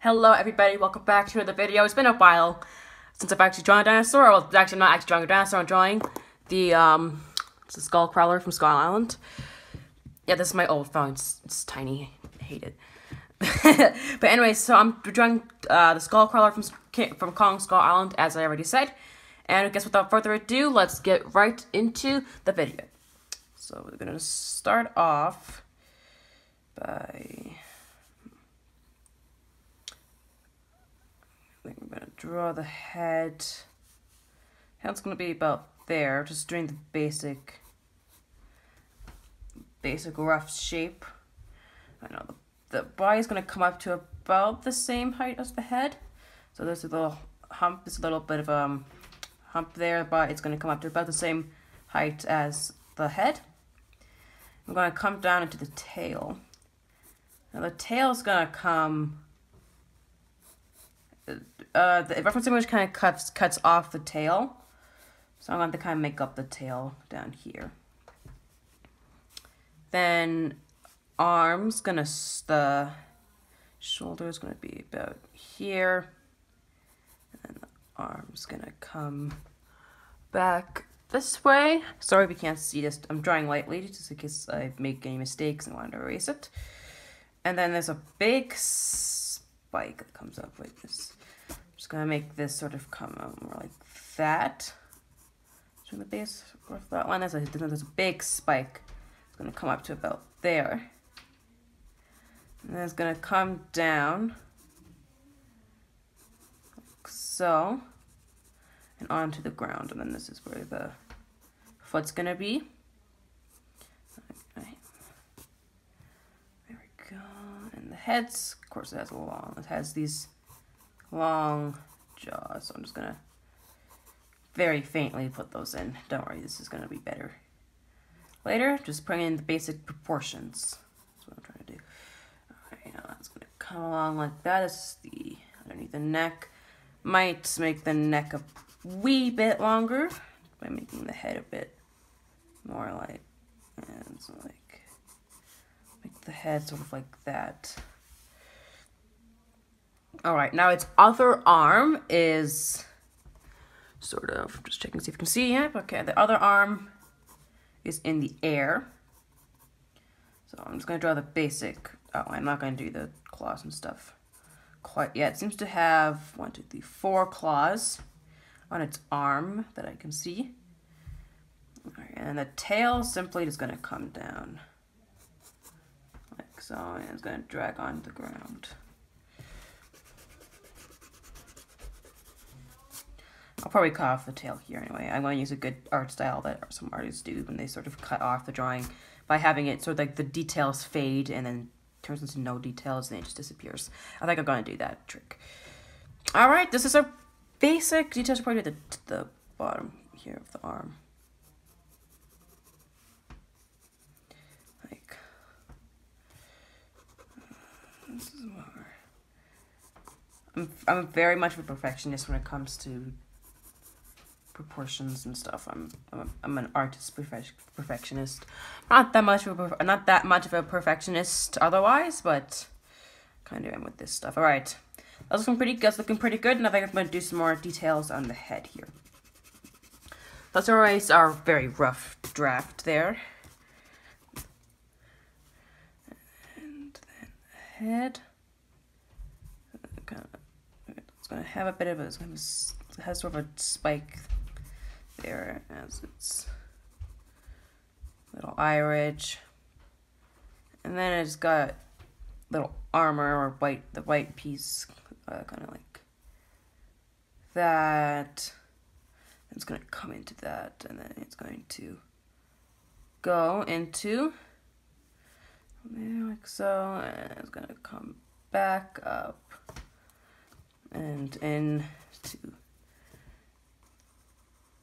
Hello everybody, welcome back to another video. It's been a while since I've actually drawn a dinosaur. Well, actually I'm not actually drawing a dinosaur, I'm drawing the SKULLCRAWLER from Skull Island. Yeah, this is my old phone, it's tiny, I hate it. But anyway, so I'm drawing the SKULLCRAWLER from Kong Skull Island, as I already said. And I guess without further ado, let's get right into the video. So we're gonna start off by... I'm going to draw the head. Head's going to be about there, just doing the basic rough shape. I know the body's going to come up to about the same height as the head. So there's a little hump, there's a little bit of a hump there, but it's going to come up to about the same height as the head. I'm going to come down into the tail. Now the tail's going to come... the reference image kind of cuts off the tail, so I'm going to kind of make up the tail down here. Then arms, the shoulder is gonna be about here, and the arm's gonna come back this way. Sorry if you can't see this. I'm drawing lightly just in case I make any mistakes and want to erase it. And then there's a big spike that comes up like this. Just gonna make this sort of come out more like that. So the base of that one, there's a big spike. It's gonna come up to about there. And then it's gonna come down like so, and onto the ground. And then this is where the foot's gonna be. Okay. There we go. And the head's, of course, it has these long jaws, so I'm just gonna very faintly put those in. Don't worry, this is gonna be better later. Just bring in the basic proportions. That's what I'm trying to do. Alright, now that's gonna come along like that. This is the underneath the neck. Might make the neck a wee bit longer by making the head a bit more like, and so like make the head sort of like that. Alright, now its other arm is sort of, just checking to see if you can see it. Okay, the other arm is in the air. So I'm just going to draw the basic, I'm not going to do the claws and stuff quite yet. It seems to have 1, 2, 3, 4 claws on its arm that I can see. Alright, and the tail simply is going to come down like so, and it's going to drag on the ground. I'll probably cut off the tail here anyway. I'm going to use a good art style that some artists do when they sort of cut off the drawing by having it sort of like the details fade and then turns into no details and then it just disappears. I think I'm going to do that trick. Alright, this is our basic details probably at the bottom here of the arm. Like, this is more... I'm very much of a perfectionist when it comes to proportions and stuff. I'm an artist perfectionist. Not that much of a perfectionist otherwise, but kind of am with this stuff. All right, that's looking pretty good. And I think I'm going to do some more details on the head here. Let's erase our very rough draft there. And then the head. It's going to have a bit of it has sort of a spike there as its little eye ridge, and then it's got little armor or the white piece, kind of like that. It's going to come into that, and then it's going to go into there like so, and it's going to come back up and into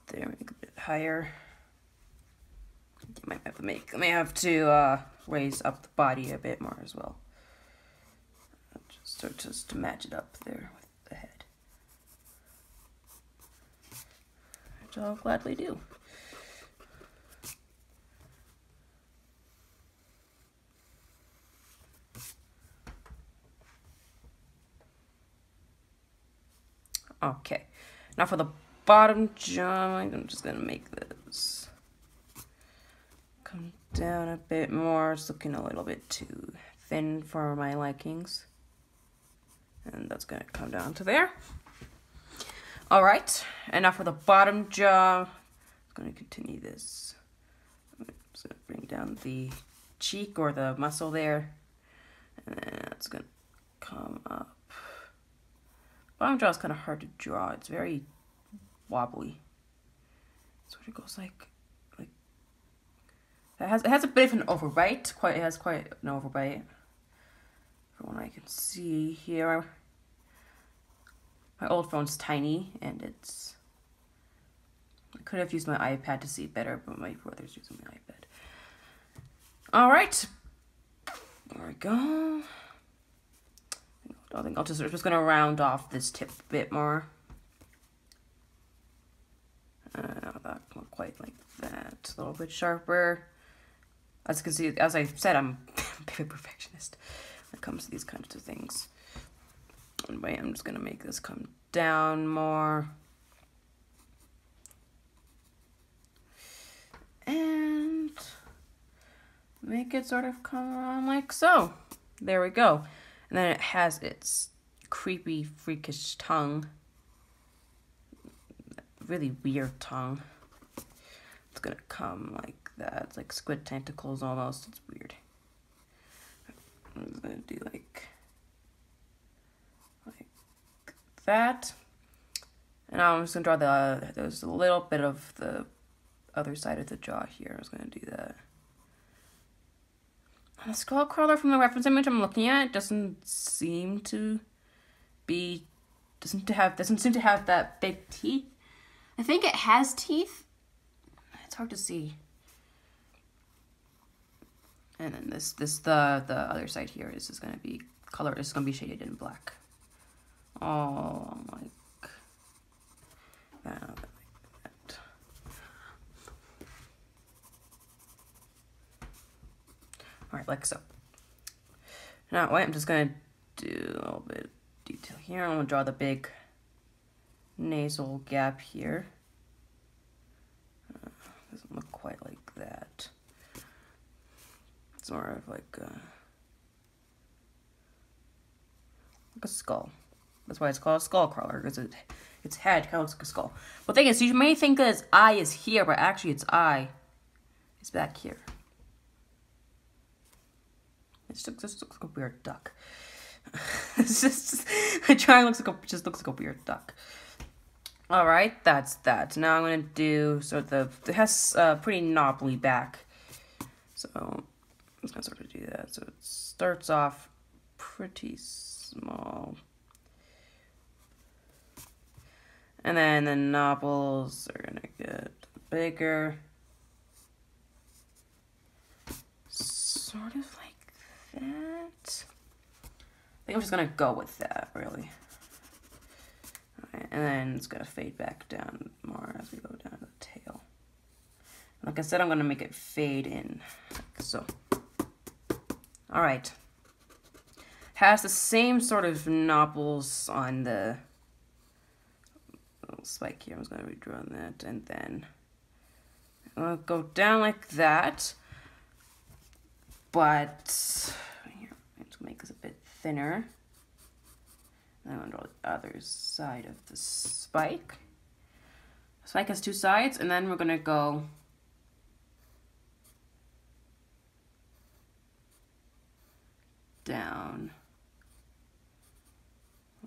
there, make it a bit higher. I may have to raise up the body a bit more as well. Just to match it up there with the head. Which I'll gladly do. Okay, now for the bottom jaw, I'm just gonna make this come down a bit more. It's looking a little bit too thin for my likings. And that's gonna come down to there. All right, and now for the bottom jaw, I'm gonna continue this. I'm just gonna bring down the cheek or the muscle there. And then it's gonna come up. Bottom jaw is kind of hard to draw. It's very wobbly. So it goes like it has a bit of an overbite. It has quite an overbite. From what I can see here. My old phone's tiny and I could have used my iPad to see better, but my brother's using my iPad. All right. There we go. I think I'm just gonna round off this tip a bit more. That not quite like that. A little bit sharper. As you can see, as I said, I'm a big perfectionist when it comes to these kinds of things. Anyway, I'm just gonna make this come down more. And make it sort of come around like so. There we go. And then it has its creepy, freakish tongue. Really weird tongue. It's gonna come like that. It's like squid tentacles almost. It's weird. I'm gonna do like that. And now I'm just gonna draw there's a little bit of the other side of the jaw here. I was gonna do that. The SKULLCRAWLER from the reference image I'm looking at doesn't seem to have that big teeth. I think it has teeth. It's hard to see. And then the other side here is just gonna be shaded in black. Oh, like that, like that. All right, like so. Now, wait, I'm just gonna do a little bit of detail here. I'm gonna draw the big nasal gap here. Doesn't look quite like that. It's more of like a skull. That's why it's called a SKULLCRAWLER, because its head kind of looks like a skull. But the thing is, you may think that its eye is here, but actually its eye is back here. It just looks like a weird duck. It's just the triangle just looks like a weird duck. All right, that's that. Now I'm gonna do it has pretty knobbly back, so I'm just gonna sort of do that. So it starts off pretty small, and then the knobbles are gonna get bigger, sort of like that. I think I'm just gonna go with that, really. Alright, and then it's gonna fade back down more as we go down the tail. Like I said, I'm gonna make it fade in, like so. Alright. Has the same sort of knobbles on the little spike here. I'm just gonna redraw that, and then I'll go down like that. But here, I'm just gonna make this a bit thinner. And I'm gonna draw the other side of the spike. The spike has two sides, and then we're gonna go down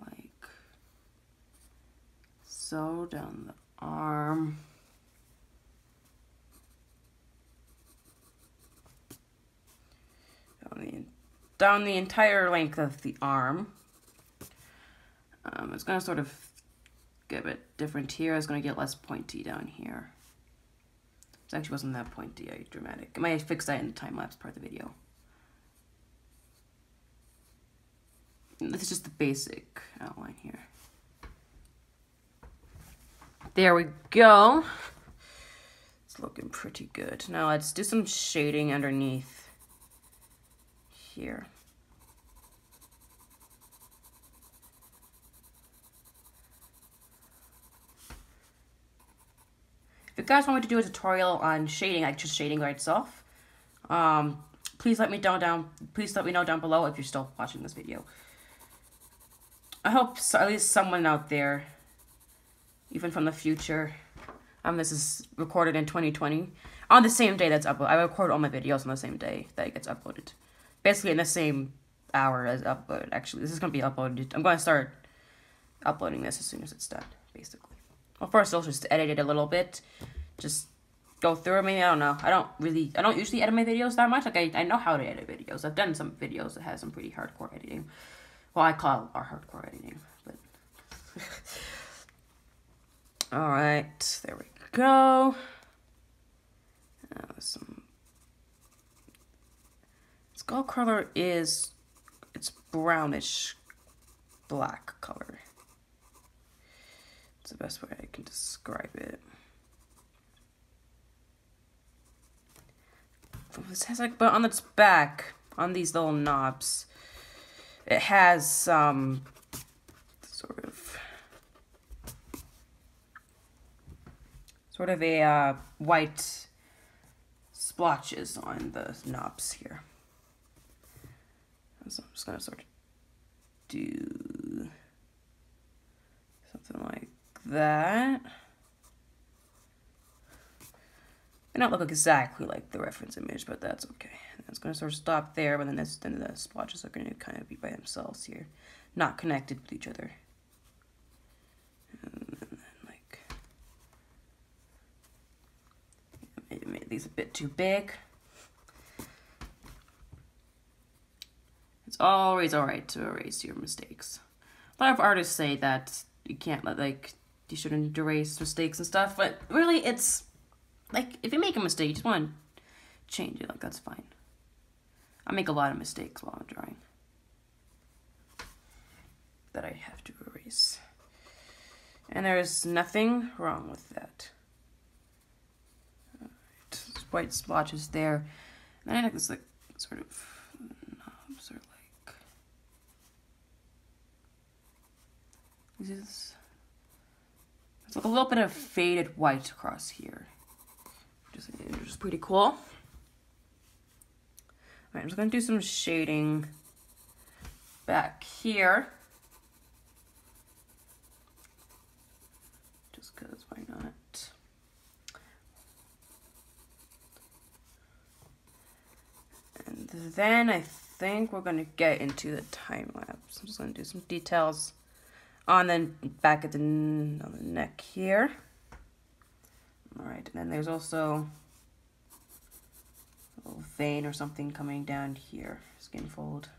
like so, down the arm. Down the entire length of the arm. It's going to sort of get a bit different here. It's going to get less pointy down here. It actually wasn't that pointy, dramatic. I might fix that in the time-lapse part of the video. This is just the basic outline here. There we go. It's looking pretty good. Now let's do some shading underneath here. guys want me to do a tutorial on shading, like just shading by itself, please let me know down below if you're still watching this video. I hope at least someone out there, even from the future, this is recorded in 2020, on the same day that's uploaded. I record all my videos on the same day that it gets uploaded. Basically in the same hour as uploaded. Actually, this is going to be uploaded. I'm going to start uploading this as soon as it's done, basically. Well, first I'll just edit it a little bit. Just go through it. Maybe, I don't know. I don't usually edit my videos that much. Like, I know how to edit videos. I've done some videos that has some pretty hardcore editing. Well, I call it our hardcore editing, but... Alright, there we go. SKULLCRAWLER is, it's brownish black color. It's the best way I can describe it. This has like, but on its back, on these little knobs, it has some sort of a white splotches on the knobs here. So I'm just gonna sort of do something like that. They don't look exactly like the reference image, but that's okay. And it's gonna sort of stop there, but then the splotches are gonna kind of be by themselves here, not connected with each other. And then like, maybe made these a bit too big. It's always alright to erase your mistakes. A lot of artists say that you can't you shouldn't erase mistakes and stuff, but really it's like, if you make a mistake, you just want to change it, like, that's fine. I make a lot of mistakes while I'm drawing that I have to erase. And there's nothing wrong with that. Alright, white splotches there. And then I like this, like, sort of knobs are like... There's like a little bit of faded white across here, which is pretty cool. Alright, I'm just going to do some shading back here. Just because, why not? And then I think we're going to get into the time lapse. I'm just going to do some details on the back of on the neck here. Alright, and then there's also a little vein or something coming down here, skin fold,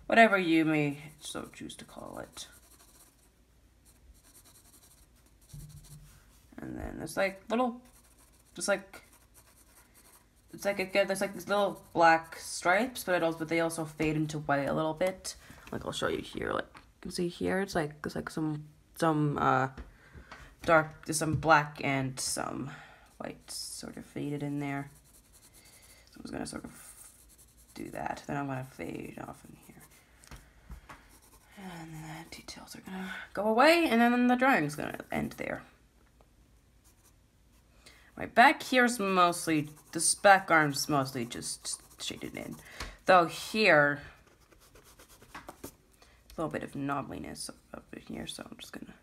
whatever you may so choose to call it. And then there's like little, there's like these little black stripes, but they also fade into white a little bit. Like, I'll show you here, like, you can see here, it's like some dark, there's some black and some white sort of faded in there. So I'm just gonna sort of do that. Then I'm gonna fade off in here. And then the details are gonna go away, and then the drawing's gonna end there. Right, back here's mostly, this back arm's mostly just shaded in. Though here, a little bit of knobbliness up in here, so I'm just gonna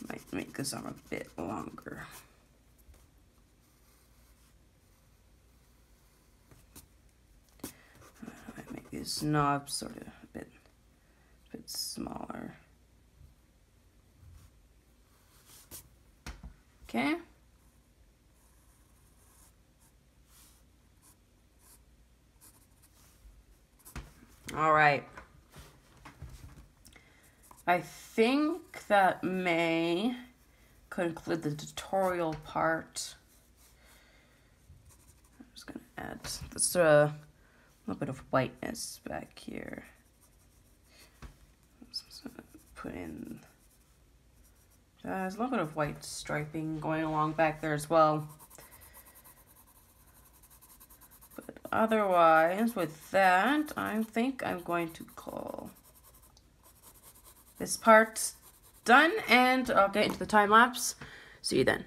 might make this arm a bit longer. I might make these knobs sort of a bit smaller. Okay. All right. I think that may conclude the tutorial part. I'm just gonna add this little bit of whiteness back here. I'm just gonna put in there's a little bit of white striping going along back there as well. But otherwise, with that, I think I'm going to call this part done, and I'll get into the time lapse. See you then.